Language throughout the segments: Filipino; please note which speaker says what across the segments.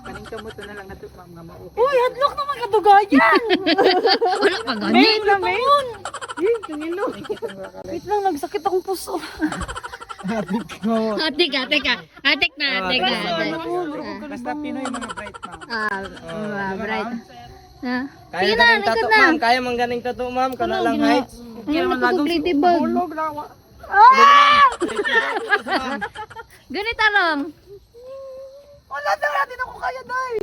Speaker 1: Kaning kamuto na lang nato ma'am nga mao.
Speaker 2: Uy, hadlok naman kadugayan.
Speaker 3: Wala pa gani.
Speaker 2: May na may. Wait lang, nagsakit akong puso.
Speaker 1: Atik ko.
Speaker 3: Atik na, atik na.
Speaker 1: Basta Pinoy mga bright ma'am.
Speaker 3: Bright. Ha?
Speaker 4: Kaya
Speaker 3: Sige na,
Speaker 4: ganing
Speaker 3: likod
Speaker 4: tato,
Speaker 3: na.
Speaker 4: ma'am. Kaya mang ganing tato, ma'am. Kana lang height.
Speaker 3: Ayun na po complete bag.
Speaker 1: Hulog lawa.
Speaker 3: Ganito lang.
Speaker 1: Wala na natin ako kaya dai.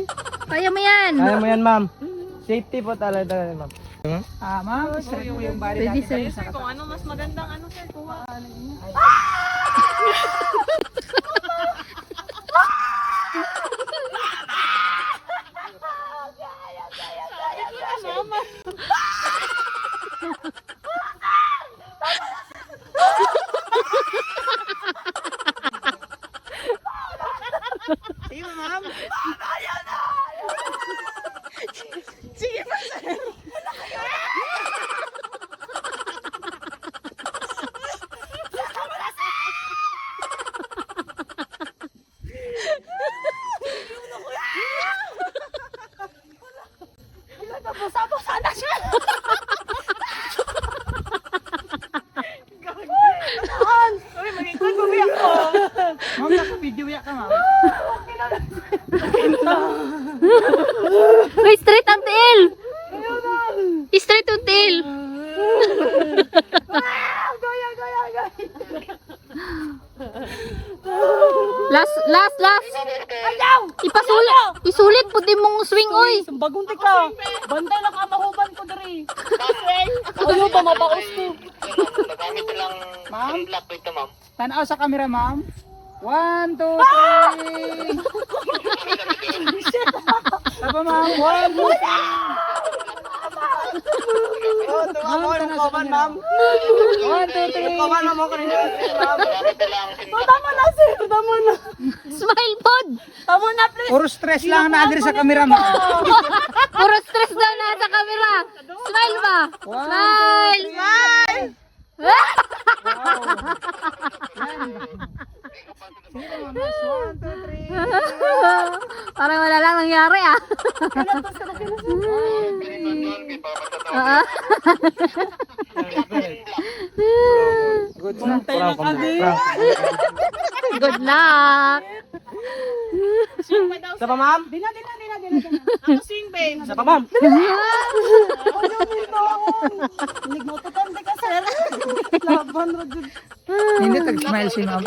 Speaker 3: Kaya mo yan.
Speaker 4: Kaya mo yan, ma'am. Safety po talaga, ma'am.
Speaker 1: Ma'am, straight po yung body
Speaker 3: Pwede,
Speaker 1: natin.
Speaker 3: sir.
Speaker 2: Kung ano mas magandang ano sir, kuha.
Speaker 1: Sige ma'am.
Speaker 2: Uy, magiging gumiyak ko.
Speaker 1: Ma'am, naka-video ya ka ma'am.
Speaker 3: Uy, straight ang tail. Straight ang tail. Last. Isulit po din mong swing, oy.
Speaker 2: Bagong tika. Bantay na kamahuban ko diri. Ayaw ba mabaos ko?
Speaker 1: Ma'am. Tanaw sa camera ma'am. 1, 2, 3. Saba ma'am. 1, 2, 3.
Speaker 4: Oh, tuwa mo ng koban, ma'am.
Speaker 1: 1, 2, 3.
Speaker 4: Koban mo ko rin, ma'am.
Speaker 2: Tama na sir, tama na.
Speaker 3: Smile pod.
Speaker 2: Tama na please.
Speaker 1: Puro stress lang na diri sa camera ma'am.
Speaker 3: Puro stress daw na sa camera. Smile ba? Smile. Smile. Parang wala lang nangyari ah.
Speaker 4: Good luck.
Speaker 3: Good luck.
Speaker 4: Sa pa, ma'am?
Speaker 2: Dina. Ako swing babe.
Speaker 4: Sa pa, ma'am?
Speaker 2: Nagmotokan ka sir. Laban ra jud.
Speaker 1: Hindi tag-smile si ma'am.